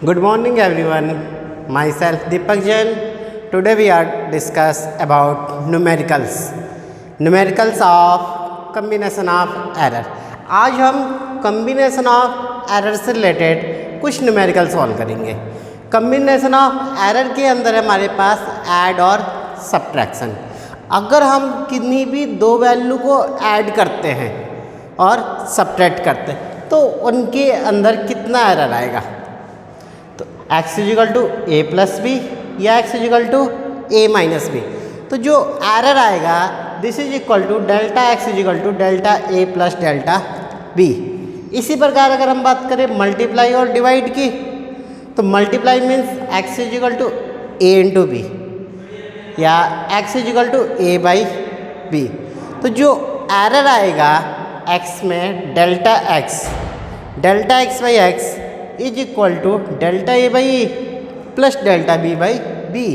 Good morning everyone. Myself Deepak Jain. Today we are discuss about numericals. Numericals of combination of error. आज हम combination of error से related कुछ numerical solve करेंगे. combination of error के अंदर हमारे पास add और subtraction. अगर हम किन्हीं भी दो वैल्यू को ऐड करते हैं और सब्ट्रैक्ट करते हैं तो उनके अंदर कितना एरर आएगा. तो x is equal to A plus B या x is equal to A minus B. तो जो एरर आएगा this is equal to delta x is equal to delta A plus delta B. इसी प्रकार अगर हम बात करें मल्टीप्लाई और डिवाइड की तो multiply means x is equal to A into B या x is equal to A by B. तो जो एरर आएगा x में delta x by x is equal to delta A by E plus delta B by B.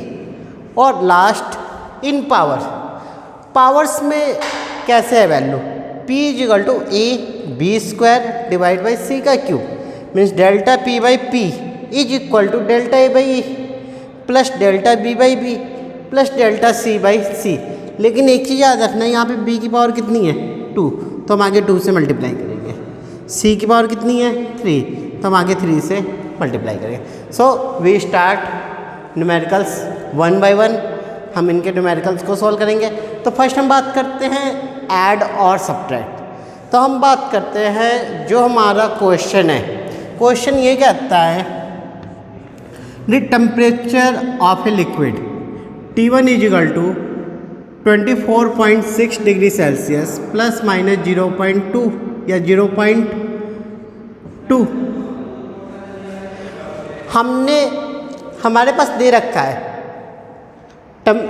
और last in powers में कैसे है value p is equal to A B square divide by C का cube means delta p by P is equal to delta A by E plus delta B by B plus delta C by C. लेकिन एक चीज़ याद रखना, यहाँ पे b की power कितनी है 2 तो हम आगे 2 से मल्टीप्लाई करेंगे. c की पावर कितनी है 3 तो हम आगे 3 से मल्टीप्लाई करेंगे. So we start numericals one by one. हम इनके न्यूमेरिकल्स को सॉल्व करेंगे. तो फर्स्ट हम बात करते हैं ऐड और सब्ट्रैक्ट. तो हम बात करते हैं जो हमारा क्वेश्चन है. क्वेश्चन ये कहता है the temperature of a liquid T1 is equal to 24.6 degree Celsius plus minus 0.2 या 0.2. हमारे पास दे रखा है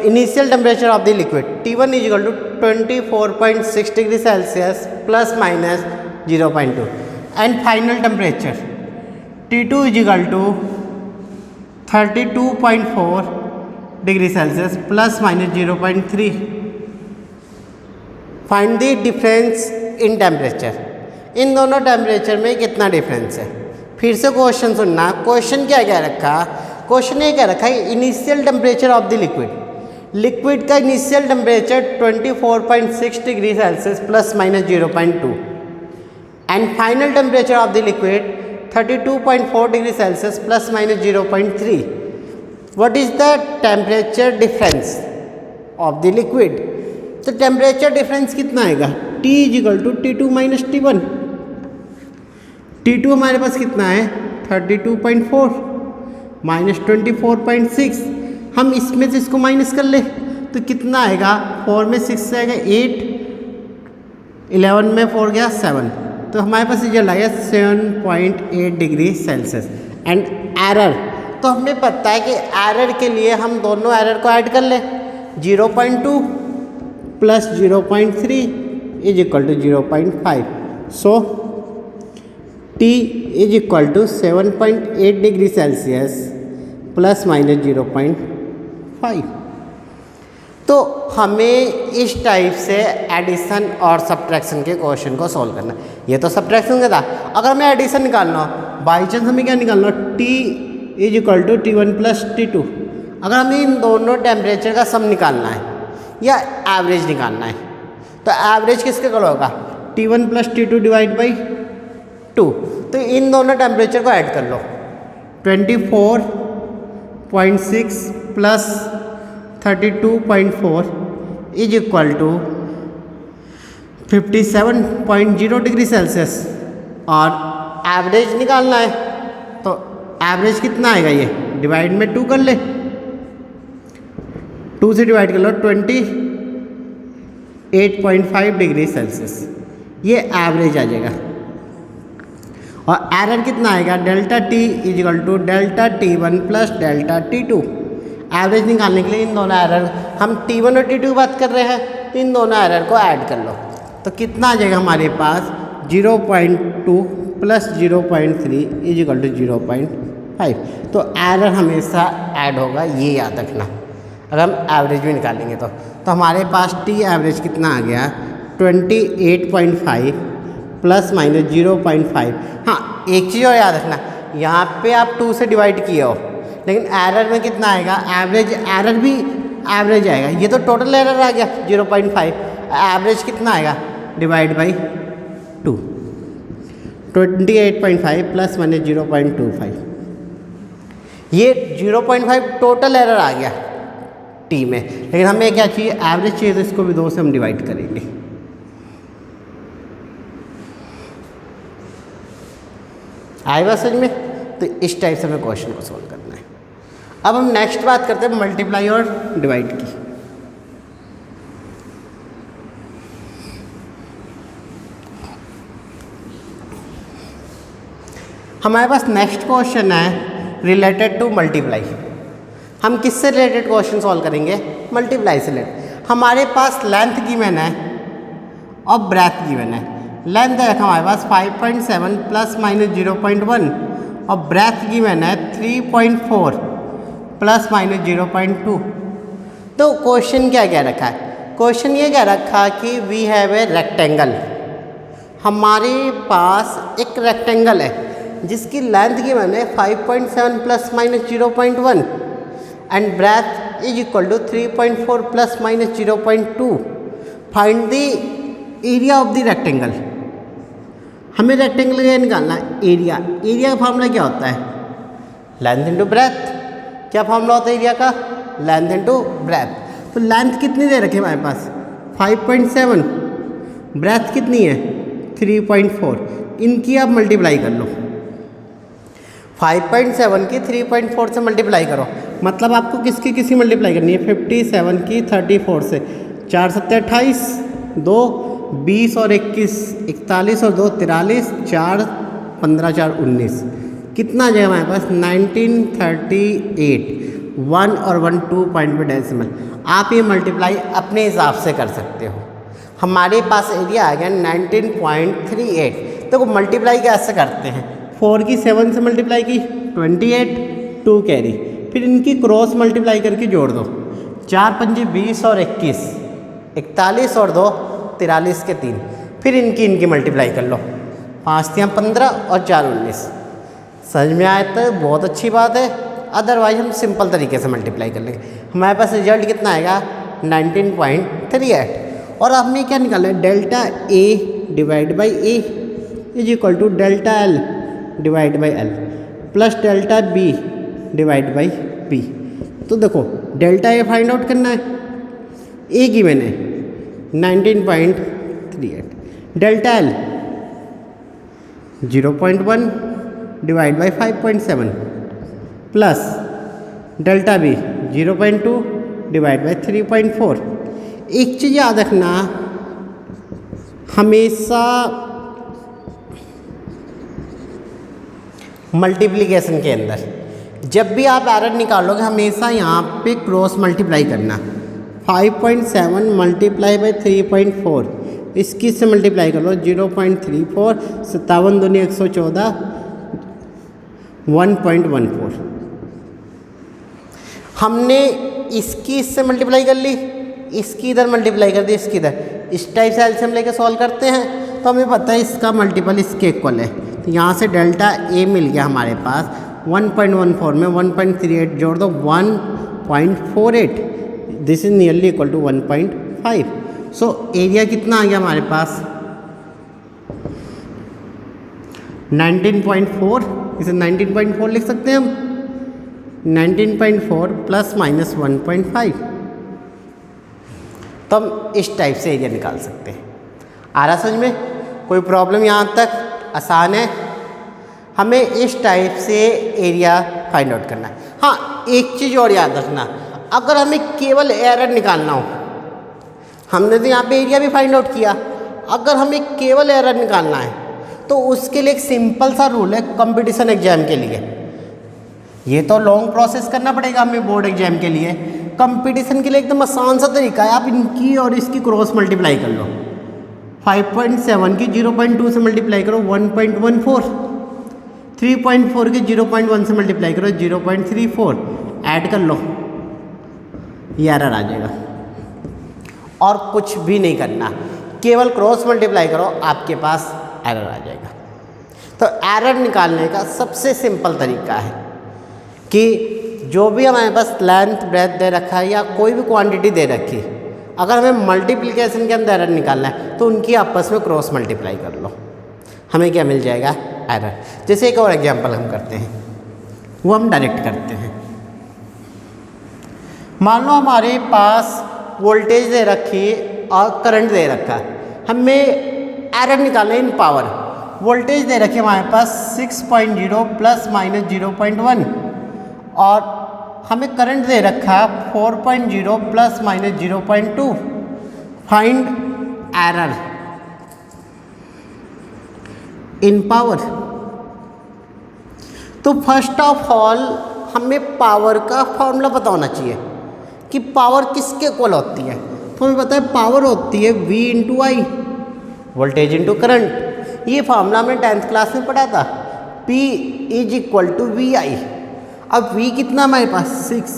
initial temperature of the liquid T1 is equal to 24.6 degree Celsius plus minus 0.2 and final temperature T2 is equal to 32.4 degree Celsius plus minus 0.3. Find the difference in temperature. इन दोनों temperature में कितना डिफरेंस है. फिर से question सुनना. Question क्या रखा, क्वेश्चन ये क्या रखा है initial temperature of the liquid का initial temperature 24.6 degree Celsius plus minus 0.2 and final temperature of the liquid 32.4 degree Celsius plus minus 0.3. What is the temperature difference of the liquid. तो temperature difference कितना आएगा T is equal to T2 minus T1. T2 हमारे पास कितना है 32.4 minus 24.6. हम इसमें से इसको माइनस कर ले तो कितना आएगा 4 में 6 से आएगा 8, 11 में 4 गया 7. तो हमारे पास रिजल्ट आएगा 7.8 डिग्री सेल्सियस. एंड एरर तो हमें पता है कि एरर के लिए हम दोनों एरर को ऐड कर लें 0.2 plus 0.3 is equal to 0.5. So T is equal to 7.8 degree Celsius plus minus 0.5. तो हमें इस टाइप से एडिशन और सब्ट्रैक्शन के क्वेश्चन को सॉल्व करना है. ये तो सब्ट्रैक्शन का था. अगर हमें एडिशन निकालना हो बाई चांस हमें क्या निकालना हो T is equal to T1 plus T2. अगर हमें इन दोनों टेम्परेचर का सम निकालना है या एवरेज निकालना है तो एवरेज किसके कल होगा T1 plus T2 divide by 2. तो इन दोनों टेम्परेचर को ऐड कर लो 24.6 plus 32.4 is equal to 57.0 degree Celsius. और एवरेज निकालना है तो एवरेज कितना आएगा ये डिवाइड में 2 कर ले 2 से डिवाइड कर लो 28.5 डिग्री सेल्सियस. ये एवरेज आ जाएगा. और एरर कितना आएगा delta T is equal to delta T1 plus delta T2. Average निकालने के लिए इन दोनों एरर हम T1 और T2 की बात कर रहे हैं तो इन दोनों एरर को ऐड कर लो तो कितना आ जाएगा हमारे पास 0.2 प्लस 0.3 इज इक्वल टू 0.5. तो एरर हमेशा ऐड होगा, ये याद रखना. अगर हम एवरेज भी निकालेंगे तो हमारे पास T एवरेज कितना आ गया 28.5 प्लस माइनस 0.5. हाँ एक चीज़ और याद रखना यहाँ पे आप 2 से डिवाइड किए हो, लेकिन एरर में कितना आएगा, एवरेज एरर भी एवरेज आएगा। ये तो टोटल एरर आ गया 0.5, एवरेज कितना आएगा डिवाइड बाई 2, 28.5 प्लस माइनस 0.25, ये 0.5 टोटल एरर आ गया टी में। लेकिन हमें क्या चाहिए, एवरेज चाहिए, तो इसको भी 2 से हम डिवाइड करेंगे। आएगा समझ में? तो इस टाइप से हमें क्वेश्चन को सॉल्व करना है। अब हम नेक्स्ट बात करते हैं मल्टीप्लाई और डिवाइड की। हमारे पास नेक्स्ट क्वेश्चन है रिलेटेड टू मल्टीप्लाई। हम किससे रिलेटेड क्वेश्चन सॉल्व करेंगे, मल्टीप्लाई से रिलेटेड। हमारे पास लेंथ गिवन है और ब्रेथ गिवन है। लेंथ है हमारे पास 5.7 प्लस माइनस 0.1 और ब्रेथ गिवन है 3.4 प्लस माइनस 0.2। तो क्वेश्चन क्या कह रखा है, क्वेश्चन ये कह रखा कि वी हैव ए रेक्टेंगल। हमारे पास एक रेक्टेंगल है जिसकी लेंथ गिवन है 5.7 plus minus 0.1 and breadth is equal to 3.4 plus minus 0.2। Find the area of the rectangle. हमें रेक्टेंगल का निकालना है एरिया। एरिया का फॉर्मूला क्या होता है, लेंथ इंटू ब्रेथ। क्या फॉर्मूला होता है एरिया का, लेंथ इंटू ब्रेथ। तो लेंथ कितनी दे रखी है हमारे पास 5.7, ब्रेथ कितनी है 3.4। इनकी आप मल्टीप्लाई कर लो, 5.7 की 3.4 से मल्टीप्लाई करो, मतलब आपको किसकी किसी मल्टीप्लाई करनी है, 57 की 34 से, 4 7 28, 2 20 और 21 41 और 2 43, 4 15 4 19, कितना आ जाएगा हमारे पास 1938। 1 और 1 2 पॉइंट पे डेसिमल। आप ये मल्टीप्लाई अपने हिसाब से कर सकते हो। हमारे पास एरिया आ गया 19.38। तो मल्टीप्लाई कैसे करते हैं, 4 की 7 से मल्टीप्लाई की 28, 2 कैरी, फिर इनकी क्रॉस मल्टीप्लाई करके जोड़ दो, 4 पंजे 20 और 21, 41 और 2 43 के 3, फिर इनकी मल्टीप्लाई कर लो, 5 3 15 और 4 19। समझ में आए तो बहुत अच्छी बात है, अदरवाइज हम सिंपल तरीके से मल्टीप्लाई कर लेंगे। हमारे पास रिजल्ट कितना आएगा 19.38। और हमने क्या निकाला है, delta A divide by A is equal to delta L divide by L plus delta B divide by B. तो देखो डेल्टा ए फाइंड आउट करना है, ए गिवन है 19.38, delta L 0.1 divide by 5.7 plus delta B 0.2 divide by 3.4। एक चीज़ याद रखना, हमेशा multiplication के अंदर जब भी आप एरर निकालोगे हमेशा यहाँ पे क्रॉस मल्टीप्लाई करना। 5.7 मल्टीप्लाई बाई 3.4, इसकी से मल्टीप्लाई कर लो 0.34, 57 दूनी 114, 1.14। हमने इसकी इससे मल्टीप्लाई कर ली, इसकी इधर मल्टीप्लाई कर दी, इसकी इधर। इस टाइप से एलसीएम लेके सॉल्व करते हैं तो हमें पता है इसका मल्टीपल इसके इक्वल है। तो यहाँ से डेल्टा ए मिल गया हमारे पास 1.14 में 1.38 जोड़ दो 1.48, this is nearly equal to 1.5। So area कितना आ गया हमारे पास 19.4, इसे 19.4 लिख सकते हैं हम, 19.4 प्लस माइनस 1.5। तो हम इस टाइप से एरिया निकाल सकते हैं। आ रहा समझ में, कोई प्रॉब्लम यहाँ तक आसान है। हमें इस टाइप से एरिया फाइंड आउट करना है। हाँ एक चीज़ और याद रखना, अगर हमें केवल एरर निकालना हो, हमने तो यहाँ पे एरिया भी फाइंड आउट किया, अगर हमें केवल एरर निकालना है तो उसके लिए एक सिंपल सा रूल है कंपटीशन एग्जाम के लिए। ये तो लॉन्ग प्रोसेस करना पड़ेगा हमें बोर्ड एग्जाम के लिए, कंपटीशन के लिए एकदम आसान सा तरीका है, आप इनकी और इसकी क्रॉस मल्टीप्लाई कर लो। 5.7 की 0.2 से मल्टीप्लाई करो 1.14, 3.4 की 0.1 से मल्टीप्लाई करो 0.34, ऐड कर लो, ये एरर आ जाएगा। और कुछ भी नहीं करना, केवल क्रॉस मल्टीप्लाई करो, आपके पास एरर आ जाएगा। तो एरर निकालने का सबसे सिंपल तरीका है कि जो भी हमारे पास लेंथ ब्रेथ दे रखा है या कोई भी क्वांटिटी दे रखी, अगर हमें मल्टीप्लिकेशन के अंदर एरर निकालना है तो उनकी आपस में क्रॉस मल्टीप्लाई कर लो, हमें क्या मिल जाएगा, एरर। जैसे एक और एग्जांपल हम करते हैं, वो हम डायरेक्ट करते हैं। मान लो हमारे पास वोल्टेज दे रखी और करंट दे रखा है, हमें एरर निकालना है इन पावर। वोल्टेज दे रखी हमारे पास 6.0 प्लस माइनस 0.1 और हमें करंट दे रखा 4.0 plus minus 0.2। Find error in power. तो फर्स्ट ऑफ ऑल हमें पावर का फॉर्मूला पता होना चाहिए कि पावर किसके इक्वल होती है। तो हमें पता है पावर होती है V into I, voltage into current. ये फार्मूला हमने 10th क्लास में पढ़ा था, P is equal to V I. अब V कितना हमारे पास 6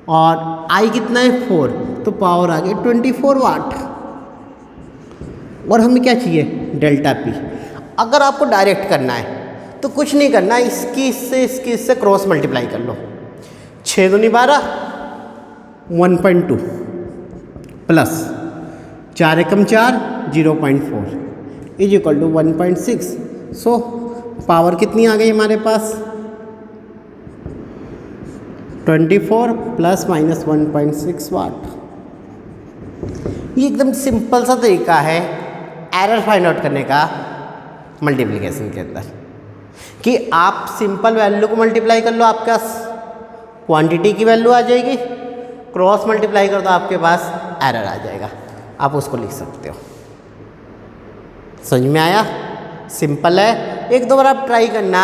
और I कितना है 4, तो पावर आ गई 24 वाट। और हमें क्या चाहिए, डेल्टा P। अगर आपको डायरेक्ट करना है तो कुछ नहीं करना, इसकी इससे क्रॉस मल्टीप्लाई कर लो। 6 दूनी 12, 1.2 प्लस 4 एकम 4, 0.4 is equal to 1.6। So power कितनी आ गई हमारे पास, 24 प्लस माइनस 1.6 वाट। ये एकदम सिंपल सा तरीका है एरर फाइंड आउट करने का मल्टीप्लिकेशन के अंदर, कि आप सिंपल वैल्यू को मल्टीप्लाई कर लो, आपके पास क्वांटिटी की वैल्यू आ जाएगी, क्रॉस मल्टीप्लाई कर दो आपके पास एरर आ जाएगा, आप उसको लिख सकते हो। समझ में आया, सिंपल है। एक दो बार आप ट्राई करना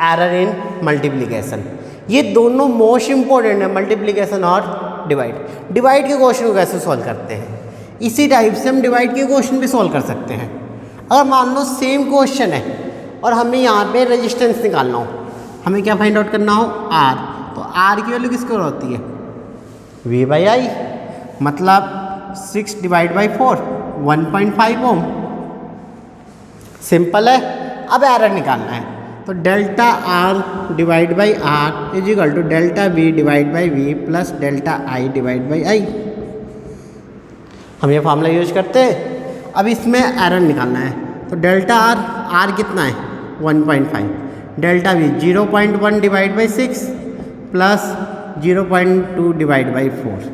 एरर इन मल्टीप्लिकेशन। ये दोनों मोस्ट इंपॉर्टेंट है, मल्टीप्लिकेशन और डिवाइड। डिवाइड के क्वेश्चन को कैसे सॉल्व करते हैं, इसी टाइप से हम डिवाइड के क्वेश्चन भी सॉल्व कर सकते हैं। अगर मान लो सेम क्वेश्चन है और हमें यहाँ पे रेजिस्टेंस निकालना हो, हमें क्या फाइंड आउट करना हो, आर। तो आर की वैल्यू किसकी होती है, V बाई आई, मतलब 6 डिवाइड बाई 4, 1.5 ओम। सिंपल है। अब एरर निकालना है, तो delta R divide by R is equal to delta V divide by V plus delta I divide by I. हम ये फार्मूला यूज करते हैं। अब इसमें एरर निकालना है, तो डेल्टा आर कितना है 1.5, delta we 0.1 divide by 6 plus 0.2 divide by 4।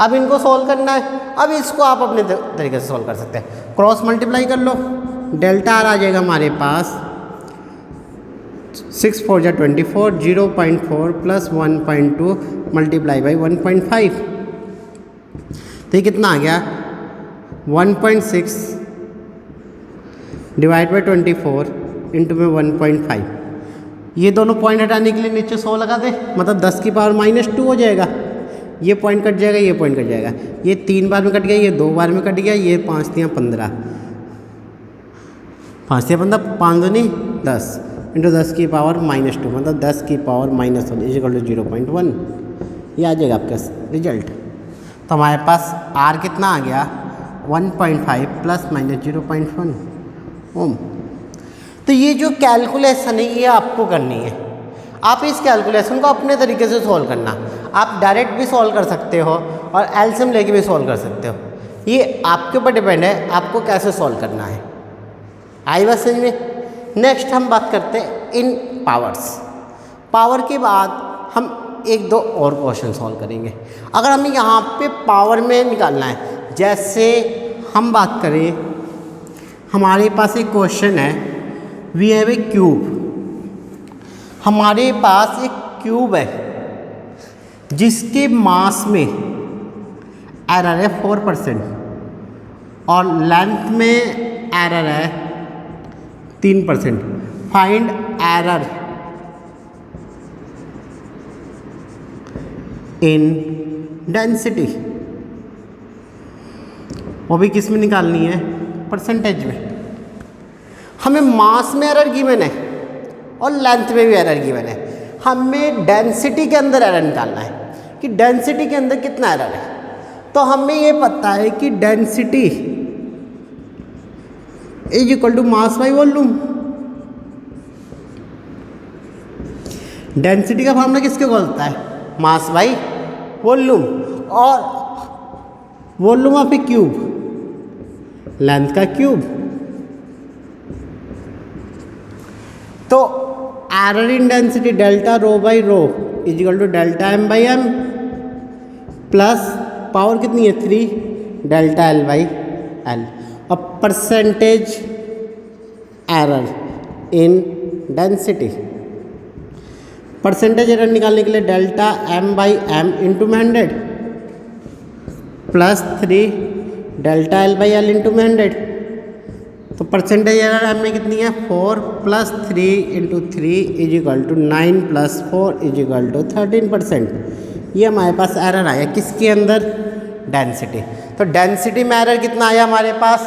अब इनको सॉल्व करना है। अब इसको आप अपने तरीके से सॉल्व कर सकते हैं, क्रॉस मल्टीप्लाई कर लो। डेल्टा आर आ जाएगा हमारे पास 6 4 जा 24, 0.4 प्लस 1.2 मल्टीप्लाई बाई 1.5। तो ये कितना आ गया 1.6 डिवाइड बाई 24 इंटू में 1.5। ये दोनों पॉइंट हटाने के लिए नीचे 100 लगा दे, मतलब 10 की पावर -2 हो जाएगा। ये पॉइंट कट जाएगा, ये पॉइंट कट जाएगा, ये 3 बार में कट गया, ये 2 बार में कट गया, ये 5 3 15, 5 3 15, 5 दूनी 10 इंटू 10 की पावर -2, मतलब 10 की पावर -1 इज इक्वल टू 0.1। ये आ जाएगा आपका रिजल्ट। तो हमारे पास आर कितना आ गया 1.5 प्लस माइनस 0.1 ओम। तो ये जो कैलकुलेशन है ये आपको करनी है। आप इस कैलकुलेशन को अपने तरीके से सॉल्व करना। आप डायरेक्ट भी सॉल्व कर सकते हो और एलसीएम लेके भी सॉल्व कर सकते हो। ये आपके ऊपर डिपेंड है आपको कैसे सॉल्व करना है। आई बात समझ में। नेक्स्ट हम बात करते हैं इन पावर्स। पावर के बाद हम एक दो और क्वेश्चन सॉल्व करेंगे। अगर हमें यहाँ पे पावर में निकालना है, जैसे हम बात करें, हमारे पास एक क्वेश्चन है, वी हैव ए क्यूब। हमारे पास एक क्यूब है जिसके मास में एरर है 4% और लेंथ में एरर है 3%। Find error in density. वो भी किस में निकालनी है, परसेंटेज में। हमें मास में एरर गिवन है और लेंथ में भी एरर गिवन है। हमें डेंसिटी के अंदर एरर निकालना है कि डेंसिटी के अंदर कितना एरर है। तो हमें ये पता है कि density is equal to mass by volume. Density का फॉर्मूला किसके बोलता है? Mass by volume. और volume of a cube, length का क्यूब। तो error in density delta rho by rho is equal to delta M by M plus power कितनी है 3 delta L by L. और percentage error in density, percentage error निकालने के लिए delta M by M into में 100 plus 3 delta L by L into में 100। तो percentage error M में कितनी है 4 plus 3 into 3 is equal to 9 plus 4 is equal to 13%। ये हमारे पास एरर आया किसके अंदर? डेंसिटी। तो डेंसिटी में एरर कितना आया हमारे पास?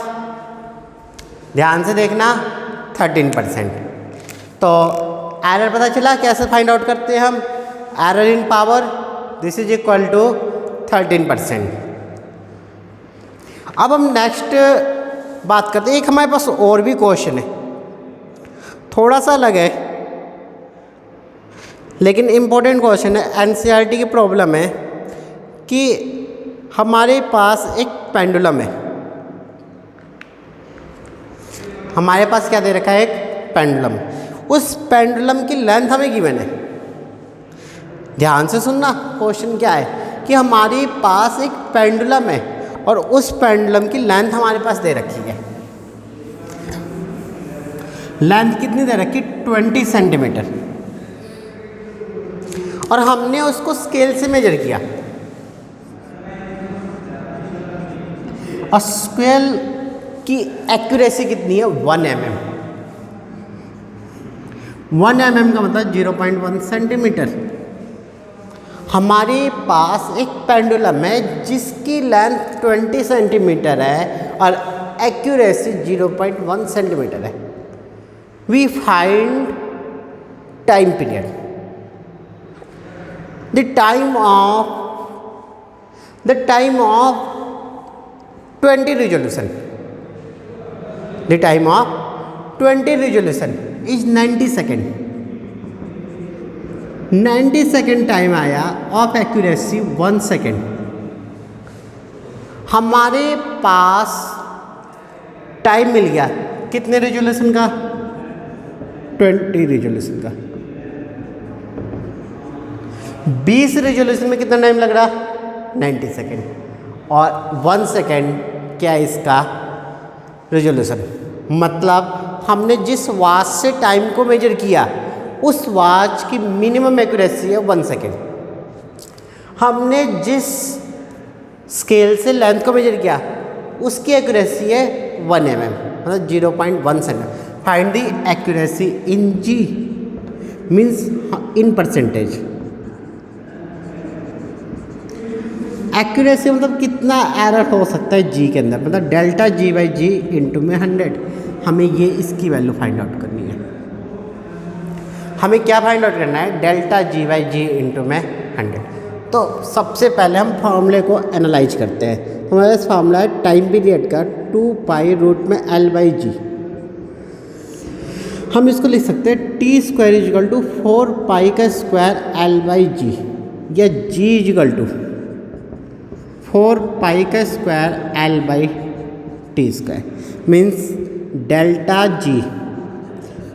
ध्यान से देखना 13%। तो एरर पता चला, कैसे फाइंड आउट करते हैं हम? Error in power this is equal to 13%। अब हम नेक्स्ट बात करते हैं। एक हमारे पास और भी क्वेश्चन है, थोड़ा सा अलग है लेकिन इम्पोर्टेंट क्वेश्चन है। एनसीईआरटी की प्रॉब्लम है कि हमारे पास एक पेंडुलम है। हमारे पास क्या दे रखा है? एक पेंडुलम। उस पेंडुलम की लेंथ हमें गिवन है। ध्यान से सुनना, क्वेश्चन क्या है कि हमारे पास एक पेंडुलम है और उस पेंडुलम की लेंथ हमारे पास दे रखी है। लेंथ कितनी दे रखी? 20 सेंटीमीटर। और हमने उसको स्केल से मेजर किया और स्केल की एक्यूरेसी कितनी है? 1 mm। 1 mm का मतलब 0.1 सेंटीमीटर। हमारे पास एक पेंडुलम है जिसकी लेंथ 20 सेंटीमीटर है और एक्यूरेसी 0.1 सेंटीमीटर है। We find time period. The time of 20 resolution. The time of 20 resolution is 90 second. 90 second time आया ऑफ एक्यूरेसी 1 सेकेंड। हमारे पास टाइम मिल गया कितने रिजोल्यूशन का? 20 रिजोल्यूशन का। 20 रिजोल्यूशन में कितना टाइम लग रहा? 90 सेकेंड। और 1 सेकेंड क्या है इसका? रिजोल्यूशन। मतलब हमने जिस वॉच से टाइम को मेजर किया उस वॉच की मिनिमम एक्यूरेसी है 1 सेकेंड। हमने जिस स्केल से लेंथ को मेजर किया उसकी एक्यूरेसी है 1 mm, मतलब 0.1 second. Find the accuracy in G, means in percentage. Accuracy मतलब कितना एरर हो सकता है जी के अंदर, मतलब delta G by G into में 100। हमें ये इसकी वैल्यू फाइंड आउट करनी है। हमें क्या फाइंड आउट करना है? Delta G by G into में 100। तो सबसे पहले हम फार्मूले को एनालाइज करते हैं। हमारे पास फार्मूला है टाइम पीरियड का 2 पाई रूट में एल बाई जी। हम इसको लिख सकते हैं T square is equal to 4 pi का स्क्वायर एल बाई जी, या जी इजिकल टू 4 पाई का square L by T square. Means delta G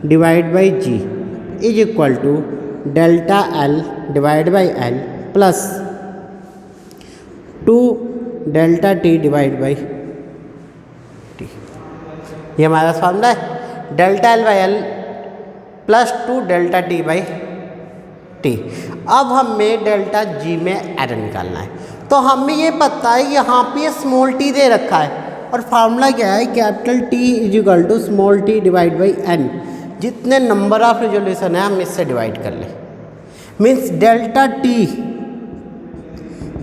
divide by G is equal to delta L divide by L plus 2 delta T divide by T. ये हमारा formula है, delta L by L plus 2 delta T by T. अब हमें delta G में error निकालना है। तो हमें ये पता है यहाँ पे स्मॉल टी दे रखा है और फार्मूला क्या है? Capital T is equal to small T divide by N. जितने नंबर ऑफ रिजोल्यूशन है हम इससे डिवाइड कर लें। Means delta T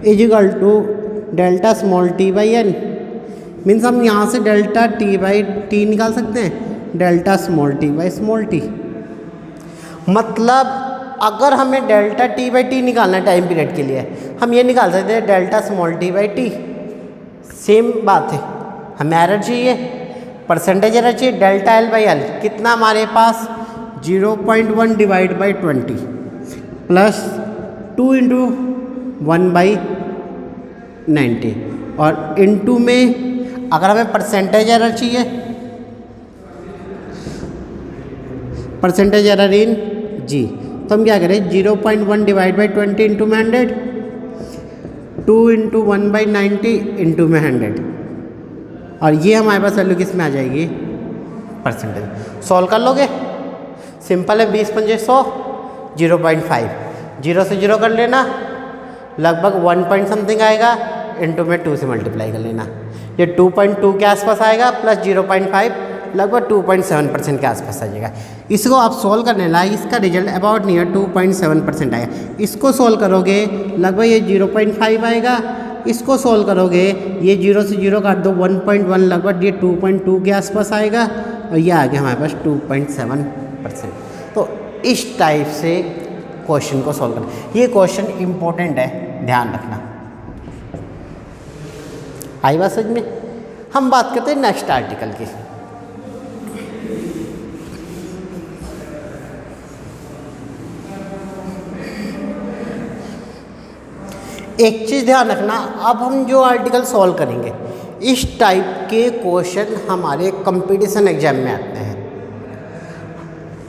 is equal to delta small T by N. Means हम यहाँ से डेल्टा टी बाई टी निकाल सकते हैं, delta small T by small T. मतलब अगर हमें डेल्टा टी बाई टी निकालना है टाइम पीरियड के लिए, हम ये निकाल सकते हैं delta small T by T. Same बात है, हमें एरर चाहिए, परसेंटेज एरर चाहिए डेल्टा एल बाई एल कितना हमारे पास 0.1 डिवाइड बाई 20 प्लस 2 इंटू 1/90 और इनटू में अगर हमें परसेंटेज एरर चाहिए परसेंटेज एरर इन जी तो हम क्या करें 0.1 डिवाइड बाई 20 इंटू में 100 2 इंटू 1/90 इंटू में 100 और ये हमारे पास वैल्यू किस में आ जाएगी परसेंटेज। सॉल्व कर लोगे सिंपल है 20 पंजे 100 0.5 0 से 0 कर लेना लगभग 1 पॉइंट समथिंग आएगा इंटू में 2 से मल्टीप्लाई कर लेना ये 2.2 के आसपास आएगा प्लस 0.5 लगभग 2.7% के आसपास आ जाएगा। इसको आप सोल्व करने लाए इसका रिजल्ट अबाउट नियर 2.7% आएगा। इसको सोल्व करोगे लगभग ये 0.5 आएगा इसको सोल्व करोगे ये 0 से 0 काट दो 1.1 लगभग ये 2.2 के आसपास आएगा और ये आ गया हमारे पास 2.7%। तो इस टाइप से क्वेश्चन को सॉल्व करना ये क्वेश्चन इंपॉर्टेंट है ध्यान रखना। आई बात समझ में। हम बात करते हैं नेक्स्ट आर्टिकल की। एक चीज़ ध्यान रखना अब हम जो आर्टिकल सॉल्व करेंगे इस टाइप के क्वेश्चन हमारे कंपटीशन एग्जाम में आते हैं।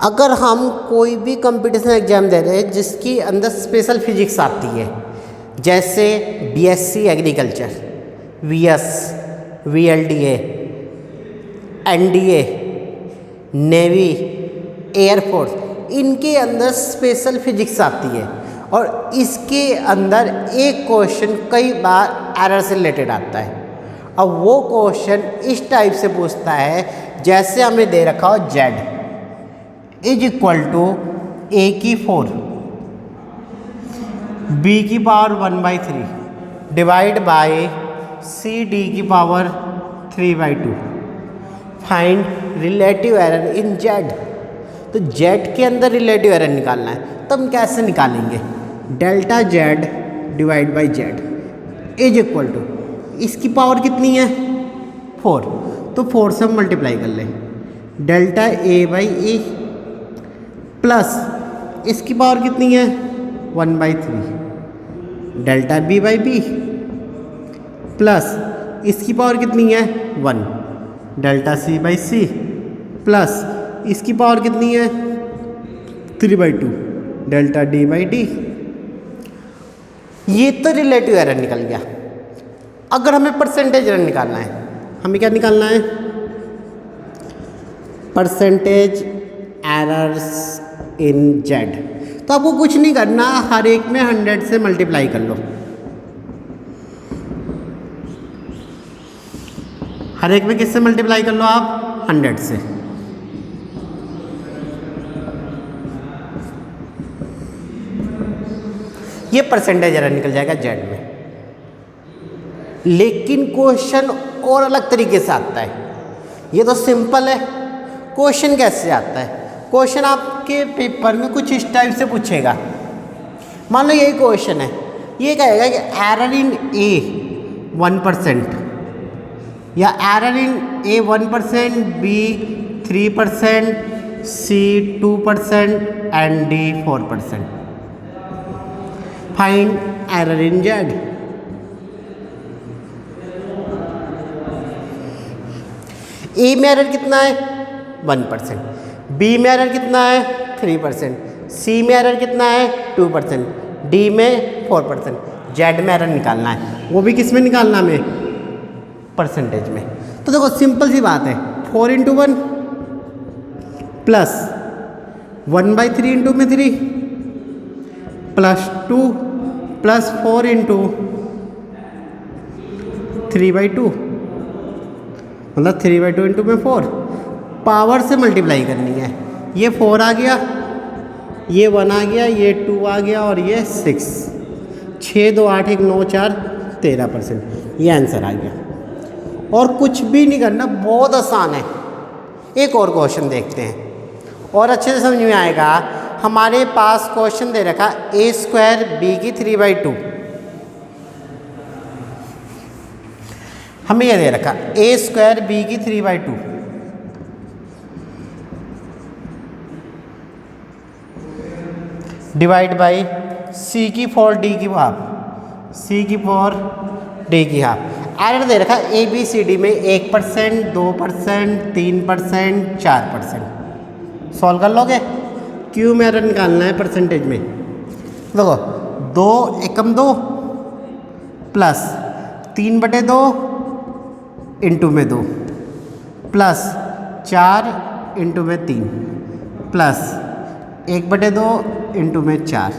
अगर हम कोई भी कंपटीशन एग्जाम दे रहे हैं जिसकी अंदर स्पेशल फिजिक्स आती है जैसे BSc agriculture VS VLDA NDA navy air force इनके अंदर स्पेशल फिजिक्स आती है और इसके अंदर एक क्वेश्चन कई बार एरर से रिलेटेड आता है। अब वो क्वेश्चन इस टाइप से पूछता है जैसे हमें दे रखा हो z is equal to a की 4 b की power 1/3 divide by c d की power 3/2 find relative error in z। तो z के अंदर रिलेटिव एरर निकालना है तो हम कैसे निकालेंगे delta z divide by z is equal to इसकी पावर कितनी है 4 तो 4 से हम मल्टीप्लाई कर लें delta a by A plus इसकी पावर कितनी है 1/3 delta b by B plus इसकी पावर कितनी है 1 delta c by C plus इसकी पावर कितनी है 3/2 डेल्टा d बाई डी। ये तो रिलेटिव एरर निकल गया। अगर हमें परसेंटेज एरर निकालना है हमें क्या निकालना है परसेंटेज एरर्स इन z। तो आपको कुछ नहीं करना हर एक में 100 से मल्टीप्लाई कर लो हर एक में किससे मल्टीप्लाई कर लो आप 100 से। ये परसेंटेज एरर निकल जाएगा z में। लेकिन क्वेश्चन और अलग तरीके से आता है। ये तो सिंपल है। क्वेश्चन कैसे आता है क्वेश्चन आपके पेपर में कुछ इस टाइप से पूछेगा। मान लो यही क्वेश्चन है ये कहेगा कि एरर इन ए 1% या error in A 1% B 3% C 2% and D 4%। Find error in z। A में एरर कितना है 1%, बी में एरर कितना है 3%, सी में एरर कितना है 2%, डी में 4%, जेड में एरर निकालना है वो भी किस में निकालना हमें परसेंटेज में। तो देखो सिंपल सी बात है 4 इंटू 1 प्लस 1/3 इंटू में 3 प्लस 2 प्लस 4 इंटू 3/2 मतलब 3/2 इंटू में 4 पावर से मल्टीप्लाई करनी है। ये 4 आ गया ये 1 आ गया ये 2 आ गया और ये 6 6 2 8 1 9 4 13%। ये आंसर आ गया और कुछ भी नहीं करना बहुत आसान है। एक और क्वेश्चन देखते हैं और अच्छे से समझ में आएगा। हमारे पास क्वेश्चन दे रखा a² b की 3/2 हमें यह दे रखा a² b की 3/2 डिवाइड बाई सी की 4 डी की हाफ, सी की 4 डी की हाफ। एरर दे रखा ए बी सी डी में 1%, 2%, 3%, 4%। सॉल्व कर लोगे। क्यू में एरर निकालना है परसेंटेज में। देखो 2 एकम 2 प्लस 3/2 इंटू में 2 प्लस 4 इंटू में 3 प्लस 1/2 इंटू में 4।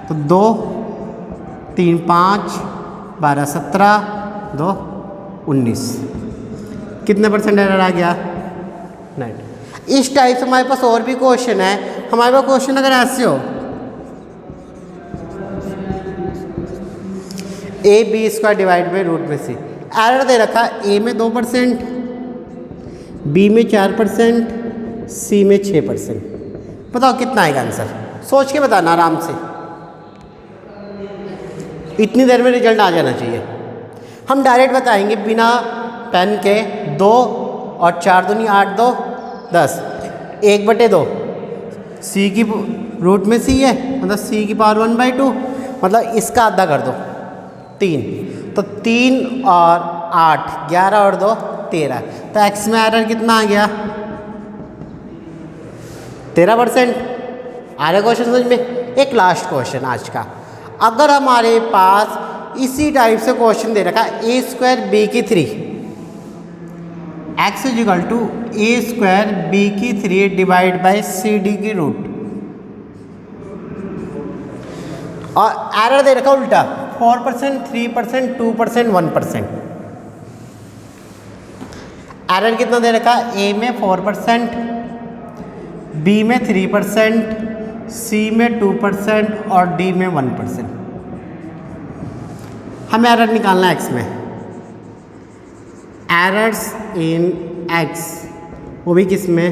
तो 2 3 5 12 17 2 19। कितने परसेंट एरर आ गया? 9। इस टाइप से हमारे पास और भी क्वेश्चन है। हमारे पास क्वेश्चन अगर ऐसे हो A B square divide by root में सी। एरर दे रखा ए में 2%, बी में 4%, सी में 6%। बताओ कितना आएगा आंसर? सोच के बताना आराम से, इतनी देर में रिजल्ट आ जाना चाहिए। हम डायरेक्ट बताएंगे बिना पेन के। 2 और 4 दूनी 8 2 10, 1/2 सी की रूट में सी है, मतलब सी की पावर 1/2, मतलब इसका आधा कर दो 3। तो 3 और 8 11 और 2 13। तो एक्स में एरर कितना आ गया? 13%। आ रहा क्वेश्चन समझ में? एक लास्ट क्वेश्चन आज का। अगर हमारे पास इसी टाइप से क्वेश्चन दे रखा ए स्क्वायर बी की 3, X is equal to A square B की 3 डिवाइड बाई सी डी की रूट, और एरर दे रखा उल्टा 4%, 3%, 2%, 1%। एरर कितना दे रखा? ए में 4%, बी में 3%, सी में 2% और डी में 1%। हमें एरर निकालना है एक्स में। एरर्स इन एक्स, वो भी किस में?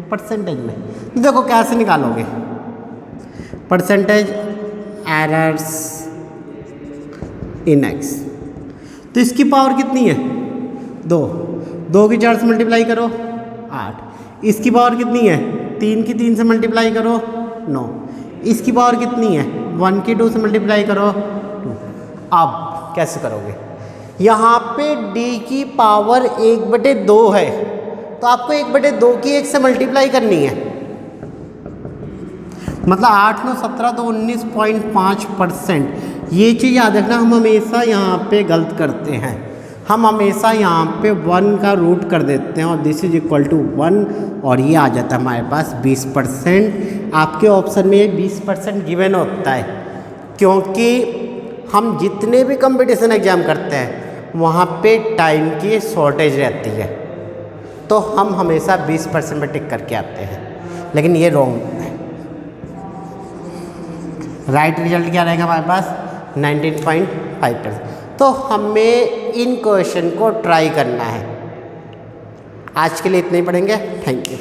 परसेंटेज में। देखो कैसे निकालोगे परसेंटेज एरर्स इन एक्स। तो इसकी पावर कितनी है? 2। 2 की 4 से मल्टीप्लाई करो 8। इसकी पावर कितनी है? 3 की 3 से मल्टीप्लाई करो 9। इसकी पावर कितनी है? 1 की 2 से मल्टीप्लाई करो 2। अब कैसे करोगे? यहाँ पे d की पावर 1/2 है, तो आपको 1/2 की 1 से मल्टीप्लाई करनी है। मतलब 8 9 17 तो 19.5%। ये चीज़ याद रखना, हम हमेशा यहाँ पे गलत करते हैं। हम हमेशा यहाँ पे 1 का रूट कर देते हैं और दिस इज इक्वल टू 1, और ये आ जाता है हमारे पास 20%। आपके ऑप्शन में ये 20% गिवन होता है, क्योंकि हम जितने भी कंपटीशन एग्जाम करते हैं वहाँ पे टाइम की शॉर्टेज रहती है, तो हम हमेशा 20% में टिक करके आते हैं, लेकिन ये रॉन्ग है। राइट रिजल्ट क्या रहेगा हमारे पास? 19.5%। तो हमें इन क्वेश्चन को ट्राई करना है। आज के लिए इतना ही पढ़ेंगे। Thank you.